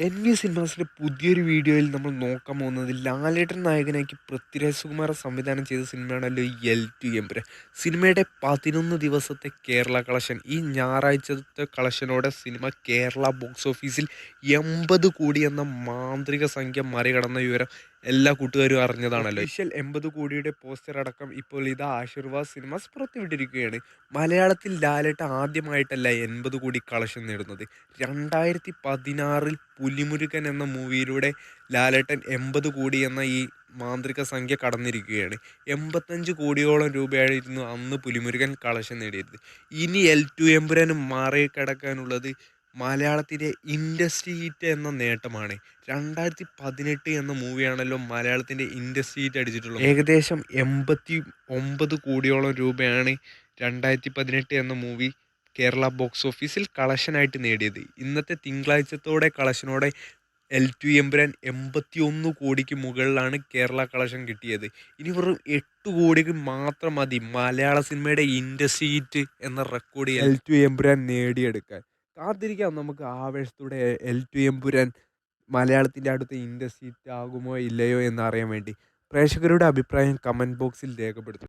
എൻവി സിനിമാസിന്റെ പുതിയൊരു വീഡിയോയിൽ നമ്മൾ നോക്കാൻ പോകുന്നത് ലാലേട്ടൻ നായകനാക്കി പൃഥ്വിരാജ് സുകുമാരൻ സംവിധാനം ചെയ്ത സിനിമയാണല്ലോ ഈ L2 എമ്പുരാൻ. സിനിമയുടെ 11 ദിവസത്തെ കേരള കളക്ഷൻ, ഈ ഞായറാഴ്ചത്തെ കളക്ഷനോടെ സിനിമ കേരള ബോക്സ് ഓഫീസിൽ 80 കോടി എന്ന മാന്ത്രിക സംഖ്യ മറികടന്ന വിവരം എല്ലാ കൂട്ടുകാരും അറിഞ്ഞതാണല്ലോ. ഒഫീഷ്യൽ 80 കോടിയുടെ പോസ്റ്റർ അടക്കം ഇപ്പോൾ ഇതാ ആശീർവാദ് സിനിമാസ് പുറത്തുവിട്ടിരിക്കുകയാണ്. മലയാളത്തിൽ ലാലേട്ട ആദ്യമായിട്ടല്ല 80 കോടി കളക്ഷൻ നേടുന്നത്. 2016 പുലിമുരുകൻ എന്ന മൂവിയിലൂടെ ലാലേട്ടൻ 80 കോടി എന്ന ഈ മാന്ത്രിക സംഖ്യ കടന്നിരിക്കുകയാണ്. 85 കോടിയോളം രൂപയായിരുന്നു അന്ന് പുലിമുരുകൻ കളക്ഷൻ നേടിയത്. ഇനി L2 എമ്പുരാന് മറികടക്കാനുള്ളത് മലയാളത്തിൻ്റെ ഇൻഡസ്ട്രി ഹിറ്റ് എന്ന നേട്ടമാണ്. 2018 എന്ന മൂവിയാണല്ലോ മലയാളത്തിൻ്റെ ഇൻഡസ്ട്രി ഹിറ്റ് അടിച്ചിട്ടുള്ളത്. ഏകദേശം 89 കോടിയോളം രൂപയാണ് 2018 എന്ന മൂവി കേരള ബോക്സ് ഓഫീസിൽ കളക്ഷനായിട്ട് നേടിയത്. ഇന്നത്തെ തിങ്കളാഴ്ചത്തോടെ കളക്ഷനോടെ L2 എമ്പുരാൻ 81 കോടിക്ക് മുകളിലാണ് കേരള കളക്ഷൻ കിട്ടിയത്. ഇനി വെറും 8 കോടിക്ക് മാത്രം മതി മലയാള സിനിമയുടെ ഇൻഡസ്ട്രി ഹിറ്റ് എന്ന റെക്കോർഡ് L2 എമ്പുരാൻ നേടിയെടുക്കാൻ. കാത്തിരിക്കാം നമുക്ക് ആവേശത്തോടെ L2 എമ്പുരാൻ മലയാളത്തിൻ്റെ അടുത്ത ഇൻഡസ്ട്രി ഹിറ്റ് ആകുമോ ഇല്ലയോ എന്നറിയാൻ വേണ്ടി. പ്രേക്ഷകരുടെ അഭിപ്രായം കമൻറ്റ് ബോക്സിൽ രേഖപ്പെടുത്തും.